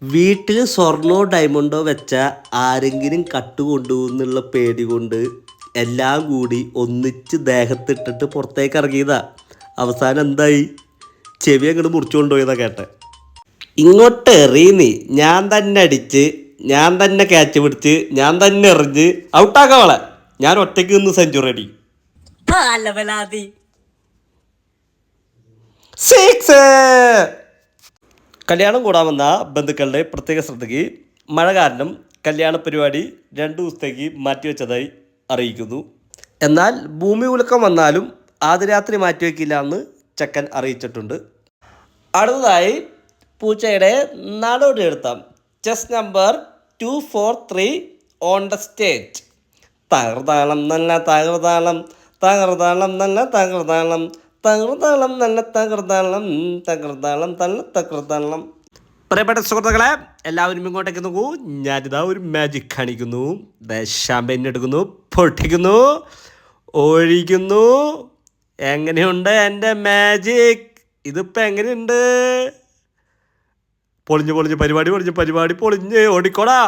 വീട്ടിൽ സ്വർണ്ണോ ഡയമണ്ടോ വെച്ച ആരെങ്കിലും കട്ടുകൊണ്ടുപോകുന്നുള്ള പേടി കൊണ്ട് എല്ലാം കൂടി ഒന്നിച്ച് ദേഹത്തിട്ടിട്ട് പുറത്തേക്ക് ഇറങ്ങിയതാ. അവസാനം എന്തായി? ചെവി അങ്ങോട്ട് മുറിച്ചുകൊണ്ടുപോയതാ കേട്ടെ. ഇങ്ങോട്ട് എറിയുന്നീ, ഞാൻ തന്നെ അടിച്ച്, ഞാൻ തന്നെ ക്യാച്ച് പിടിച്ച്, ഞാൻ തന്നെ എറിഞ്ഞ് ഔട്ടാക്കവളെ. ഞാൻ ഒറ്റയ്ക്ക് നിന്ന് സെഞ്ചുറി അടി. സിക്സ്. കല്യാണം കൂടാൻ വന്ന ബന്ധുക്കളുടെ പ്രത്യേക ശ്രദ്ധയ്ക്ക് മഴ കാരണം കല്യാണ പരിപാടി 2 ദിവസത്തേക്ക് മാറ്റിവെച്ചതായി അറിയിക്കുന്നു. എന്നാൽ ഭൂമി കുലുക്കം വന്നാലും ആദ്യ രാത്രി മാറ്റിവെക്കില്ല എന്ന് ചെക്കൻ അറിയിച്ചിട്ടുണ്ട്. അടുത്തതായി പൂച്ചയുടെ നാടോടി എഴുത്താം chest number 243 on the stage. തകർതാളം നല്ല തകർതാളം, തകർതാളം നല്ല തകർതാളം, തകർതാളം നല്ല തകർതാളം, തകർതാളം നല്ല തകർതാളം. പ്രിയപ്പെട്ട സുഹൃത്തുക്കളെ, എല്ലാവരും ഇങ്ങോട്ടേക്ക് നോക്കൂ. ഞാനിതാ ഒരു മാജിക് കാണിക്കുന്നു. ഷാമ്പയിൻ എടുക്കുന്നു, പൊട്ടിക്കുന്നു, ഒഴിക്കുന്നു. എങ്ങനെയുണ്ട് എൻ്റെ മാജിക്? ഇതിപ്പോൾ എങ്ങനെയുണ്ട്? പൊളിഞ്ഞ് പരിപാടി പൊളിഞ്ഞ് ഓടിക്കോടാ.